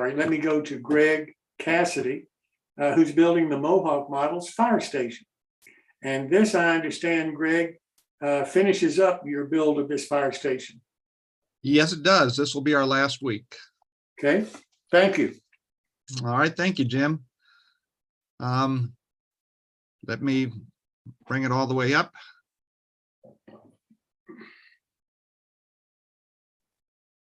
sorry, let me go to Greg Cassidy, who's building the Mohawk model's fire station. And this, I understand, Greg, finishes up your build of this fire station. Yes, it does. This will be our last week. Okay, thank you. All right, thank you, Jim. Let me bring it all the way up.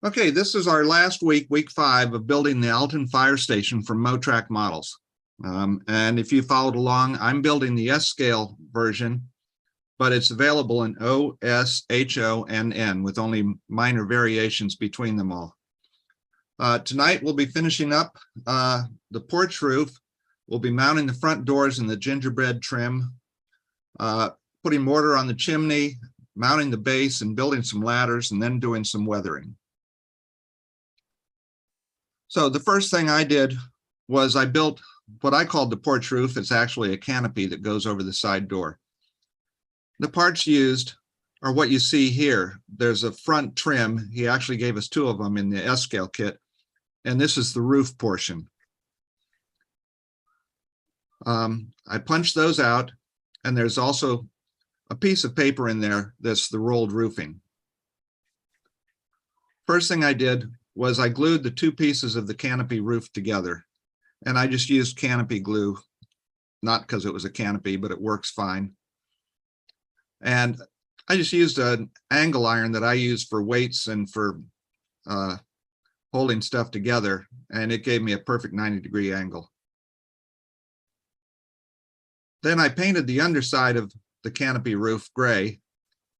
Okay, this is our last week, week 5 of building the Alton Fire Station from Motrac Models. And if you followed along, I'm building the S-scale version, but it's available in O, S, H, O, and N with only minor variations between them all. Tonight, we'll be finishing up the porch roof. We'll be mounting the front doors in the gingerbread trim, putting mortar on the chimney, mounting the base and building some ladders, and then doing some weathering. So the first thing I did was I built what I called the porch roof. It's actually a canopy that goes over the side door. The parts used are what you see here. There's a front trim. He actually gave us 2 of them in the S-scale kit. And this is the roof portion. I punched those out, and there's also a piece of paper in there that's the rolled roofing. First thing I did was I glued the 2 pieces of the canopy roof together, and I just used canopy glue, not because it was a canopy, but it works fine. And I just used an angle iron that I use for weights and for holding stuff together, and it gave me a perfect 90-degree angle. Then I painted the underside of the canopy roof gray,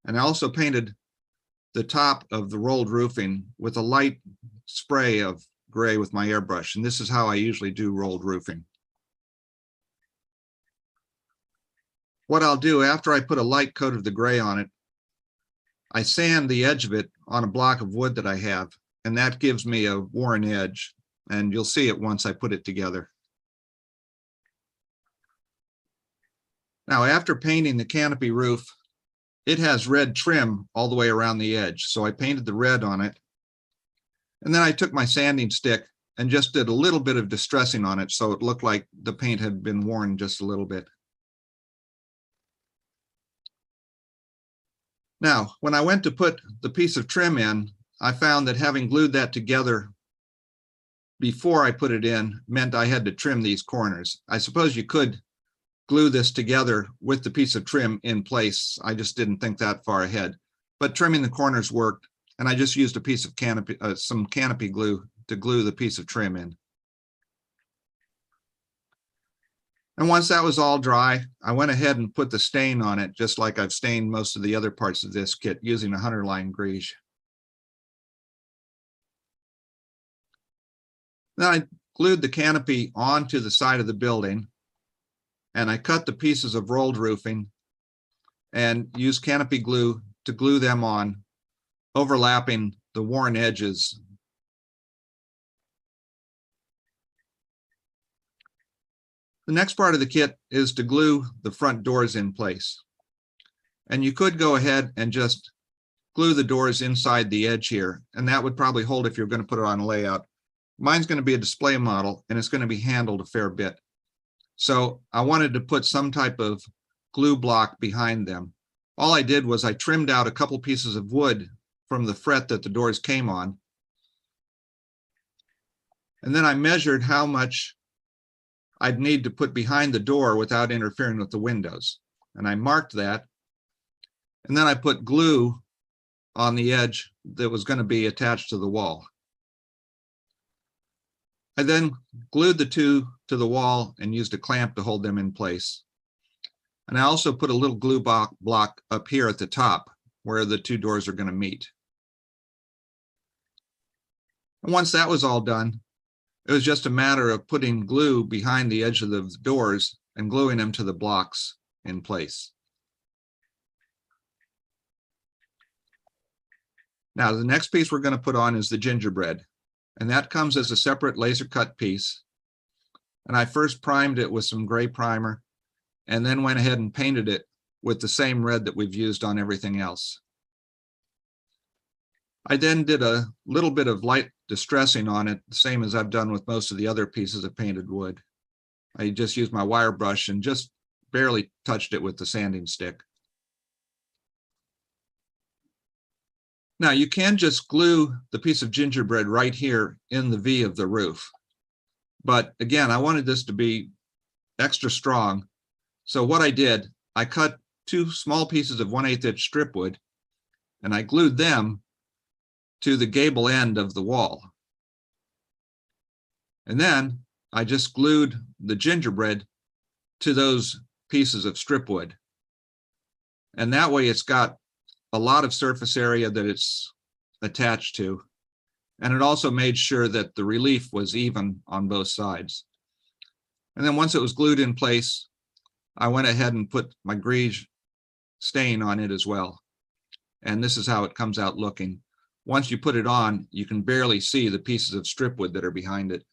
and I also painted the top of the rolled roofing with a light spray of gray with my airbrush. And this is how I usually do rolled roofing. What I'll do after I put a light coat of the gray on it, I sand the edge of it on a block of wood that I have, and that gives me a worn edge, and you'll see it once I put it together. Now, after painting the canopy roof, it has red trim all the way around the edge. So I painted the red on it. And then I took my sanding stick and just did a little bit of distressing on it, so it looked like the paint had been worn just a little bit. Now, when I went to put the piece of trim in, I found that having glued that together before I put it in meant I had to trim these corners. I suppose you could glue this together with the piece of trim in place. I just didn't think that far ahead, but trimming the corners worked, and I just used a piece of canopy, some canopy glue to glue the piece of trim in. And once that was all dry, I went ahead and put the stain on it, just like I've stained most of the other parts of this kit using a 100-line grease. Then I glued the canopy onto the side of the building, and I cut the pieces of rolled roofing and used canopy glue to glue them on, overlapping the worn edges. The next part of the kit is to glue the front doors in place. And you could go ahead and just glue the doors inside the edge here, and that would probably hold if you're going to put it on a layout. Mine's going to be a display model, and it's going to be handled a fair bit. So I wanted to put some type of glue block behind them. All I did was I trimmed out a couple pieces of wood from the fret that the doors came on. And then I measured how much I'd need to put behind the door without interfering with the windows. And I marked that. And then I put glue on the edge that was going to be attached to the wall. I then glued the 2 to the wall and used a clamp to hold them in place. And I also put a little glue block up here at the top where the 2 doors are going to meet. And once that was all done, it was just a matter of putting glue behind the edge of the doors and gluing them to the blocks in place. Now, the next piece we're going to put on is the gingerbread. And that comes as a separate laser cut piece. And I first primed it with some gray primer and then went ahead and painted it with the same red that we've used on everything else. I then did a little bit of light distressing on it, the same as I've done with most of the other pieces of painted wood. I just used my wire brush and just barely touched it with the sanding stick. Now you can just glue the piece of gingerbread right here in the V of the roof. But again, I wanted this to be extra strong. So what I did, I cut 2 small pieces of 1/8 inch strip wood and I glued them to the gable end of the wall. And then I just glued the gingerbread to those pieces of strip wood. And that way it's got a lot of surface area that it's attached to. And it also made sure that the relief was even on both sides. And then once it was glued in place, I went ahead and put my greige stain on it as well. And this is how it comes out looking. Once you put it on, you can barely see the pieces of strip wood that are behind it.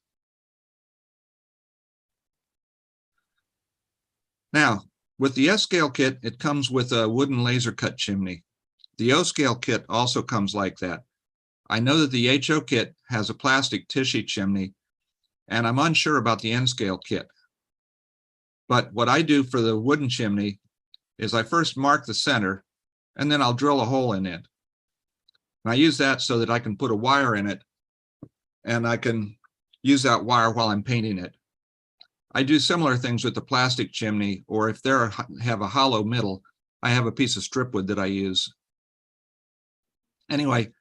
Now, with the S-scale kit, it comes with a wooden laser cut chimney. The O-scale kit also comes like that. I know that the HO kit has a plastic tissue chimney, and I'm unsure about the N-scale kit. But what I do for the wooden chimney is I first mark the center, and then I'll drill a hole in it. And I use that so that I can put a wire in it, and I can use that wire while I'm painting it. I do similar things with the plastic chimney, or if they have a hollow middle, I have a piece of strip wood that I use. Anyway,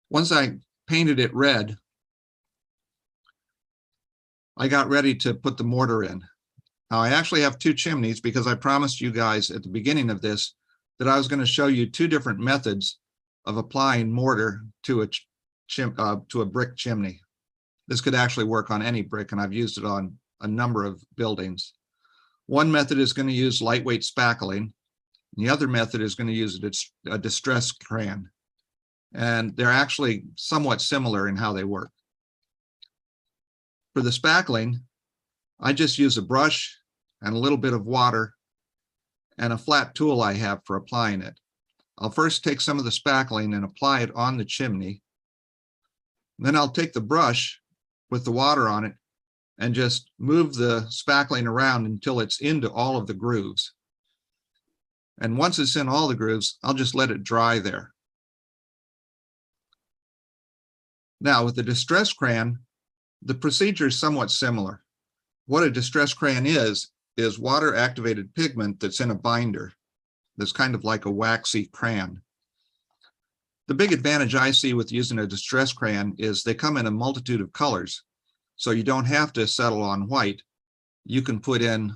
once I painted it red, I got ready to put the mortar in. Now I actually have 2 chimneys because I promised you guys at the beginning of this that I was going to show you 2 different methods of applying mortar to a brick chimney. This could actually work on any brick, and I've used it on a number of buildings. One method is going to use lightweight spackling, and the other method is going to use a distress crayon. And they're actually somewhat similar in how they work. For the spackling, I just use a brush and a little bit of water and a flat tool I have for applying it. I'll first take some of the spackling and apply it on the chimney. Then I'll take the brush with the water on it and just move the spackling around until it's into all of the grooves. And once it's in all the grooves, I'll just let it dry there. Now with the distress crayon, the procedure is somewhat similar. What a distress crayon is water activated pigment that's in a binder that's kind of like a waxy crayon. The big advantage I see with using a distress crayon is they come in a multitude of colors. So you don't have to settle on white. You can put in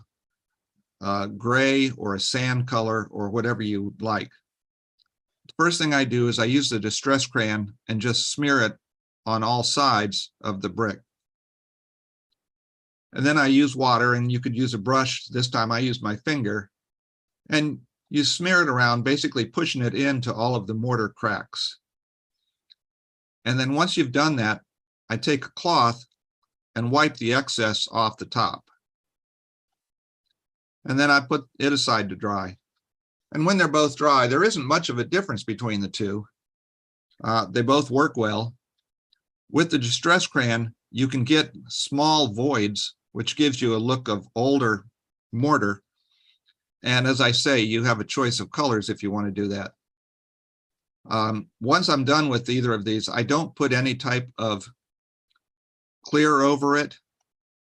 gray or a sand color or whatever you like. The first thing I do is I use the distress crayon and just smear it on all sides of the brick. And then I use water, and you could use a brush. This time I use my finger, and you smear it around, basically pushing it into all of the mortar cracks. And then once you've done that, I take a cloth and wipe the excess off the top. And then I put it aside to dry. And when they're both dry, there isn't much of a difference between the two. They both work well. With the distress crayon, you can get small voids, which gives you a look of older mortar. And as I say, you have a choice of colors if you want to do that. Once I'm done with either of these, I don't put any type of clear over it,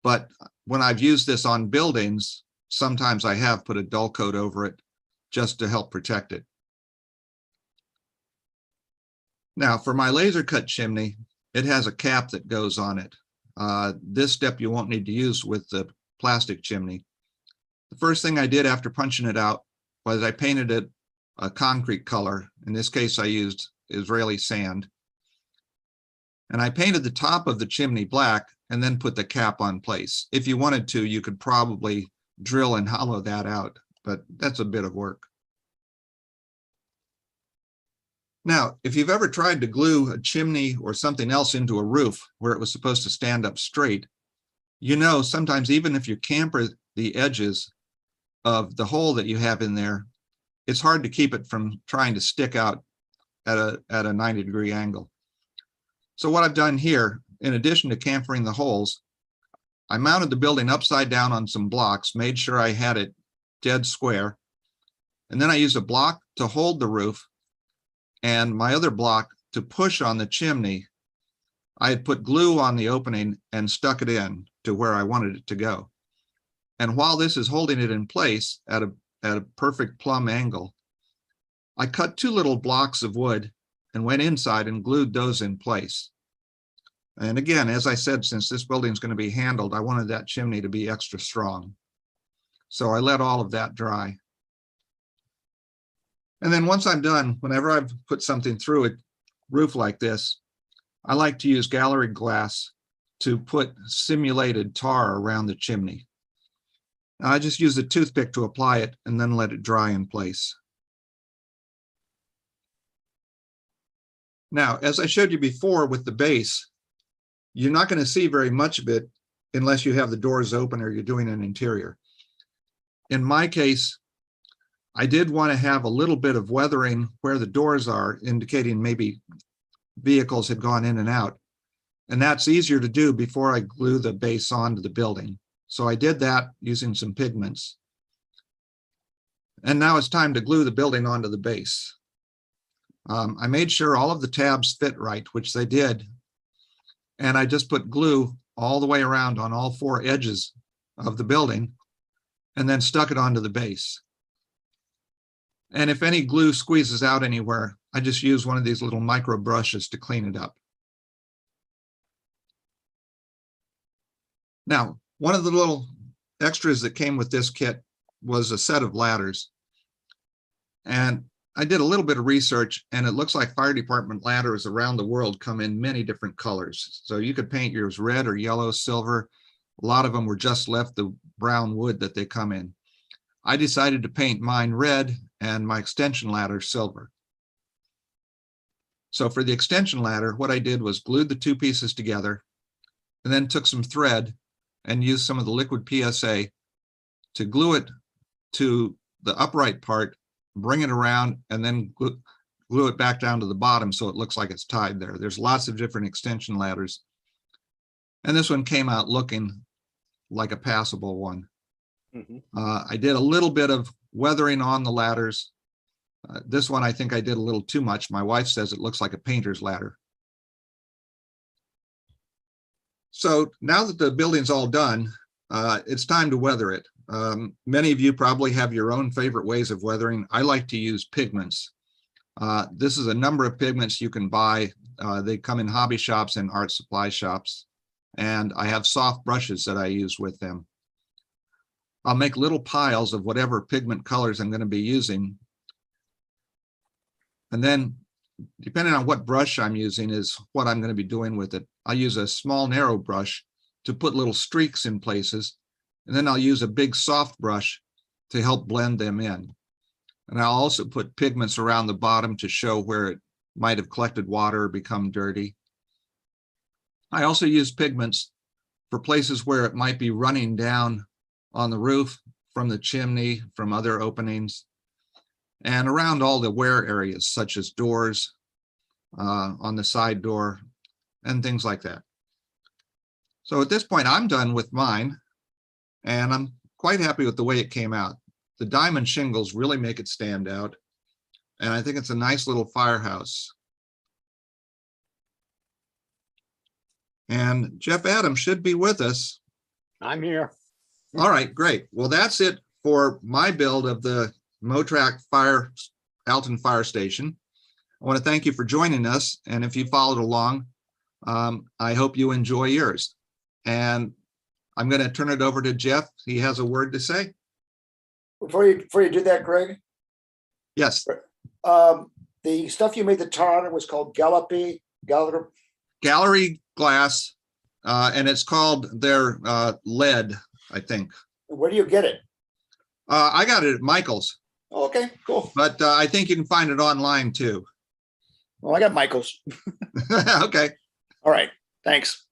but when I've used this on buildings, sometimes I have put a dull coat over it just to help protect it. Now for my laser cut chimney, it has a cap that goes on it. This step you won't need to use with the plastic chimney. The first thing I did after punching it out was I painted it a concrete color. In this case, I used Israeli sand. And I painted the top of the chimney black and then put the cap on place. If you wanted to, you could probably drill and hollow that out, but that's a bit of work. Now, if you've ever tried to glue a chimney or something else into a roof where it was supposed to stand up straight, you know, sometimes even if you camber the edges of the hole that you have in there, it's hard to keep it from trying to stick out at a 90-degree angle. So what I've done here, in addition to chamfering the holes, I mounted the building upside down on some blocks, made sure I had it dead square. And then I used a block to hold the roof and my other block to push on the chimney. I had put glue on the opening and stuck it in to where I wanted it to go. And while this is holding it in place at a perfect plumb angle, I cut 2 little blocks of wood and went inside and glued those in place. And again, as I said, since this building is going to be handled, I wanted that chimney to be extra strong. So I let all of that dry. And then once I'm done, whenever I've put something through a roof like this, I like to use gallery glass to put simulated tar around the chimney. And I just use a toothpick to apply it and then let it dry in place. Now, as I showed you before with the base, you're not going to see very much of it unless you have the doors open or you're doing an interior. In my case, I did want to have a little bit of weathering where the doors are, indicating maybe vehicles had gone in and out. And that's easier to do before I glue the base onto the building. So I did that using some pigments. And now it's time to glue the building onto the base. I made sure all of the tabs fit right, which they did. And I just put glue all the way around on all 4 edges of the building and then stuck it onto the base. And if any glue squeezes out anywhere, I just use one of these little micro brushes to clean it up. Now, one of the little extras that came with this kit was a set of ladders. And I did a little bit of research, and it looks like fire department ladders around the world come in many different colors. So you could paint yours red or yellow, silver. A lot of them were just left the brown wood that they come in. I decided to paint mine red and my extension ladder silver. So for the extension ladder, what I did was glued the 2 pieces together and then took some thread and used some of the liquid PSA to glue it to the upright part, bring it around, and then glue it back down to the bottom so it looks like it's tied there. There's lots of different extension ladders. And this one came out looking like a passable one. I did a little bit of weathering on the ladders. This one, I think I did a little too much. My wife says it looks like a painter's ladder. So now that the building's all done, it's time to weather it. Many of you probably have your own favorite ways of weathering. I like to use pigments. This is a number of pigments you can buy. They come in hobby shops and art supply shops. And I have soft brushes that I use with them. I'll make little piles of whatever pigment colors I'm going to be using. And then, depending on what brush I'm using is what I'm going to be doing with it. I'll use a small narrow brush to put little streaks in places. And then I'll use a big soft brush to help blend them in. And I'll also put pigments around the bottom to show where it might have collected water or become dirty. I also use pigments for places where it might be running down on the roof, from the chimney, from other openings, and around all the wear areas, such as doors, on the side door, and things like that. So at this point, I'm done with mine, and I'm quite happy with the way it came out. The diamond shingles really make it stand out, and I think it's a nice little firehouse. And Jeff Adams should be with us. I'm here. All right, great. Well, that's it for my build of the Mohawk Alton Fire Station. I want to thank you for joining us. And if you followed along, I hope you enjoy yours. And I'm going to turn it over to Jeff. He has a word to say. Before you do that, Greg, Yes. the stuff you made the tar on was called gallery Glass, and it's called their lead, I think. Where do you get it? I got it at Michael's. Oh, okay, cool. But I think you can find it online too. Well, I got Michael's. Okay. All right, thanks.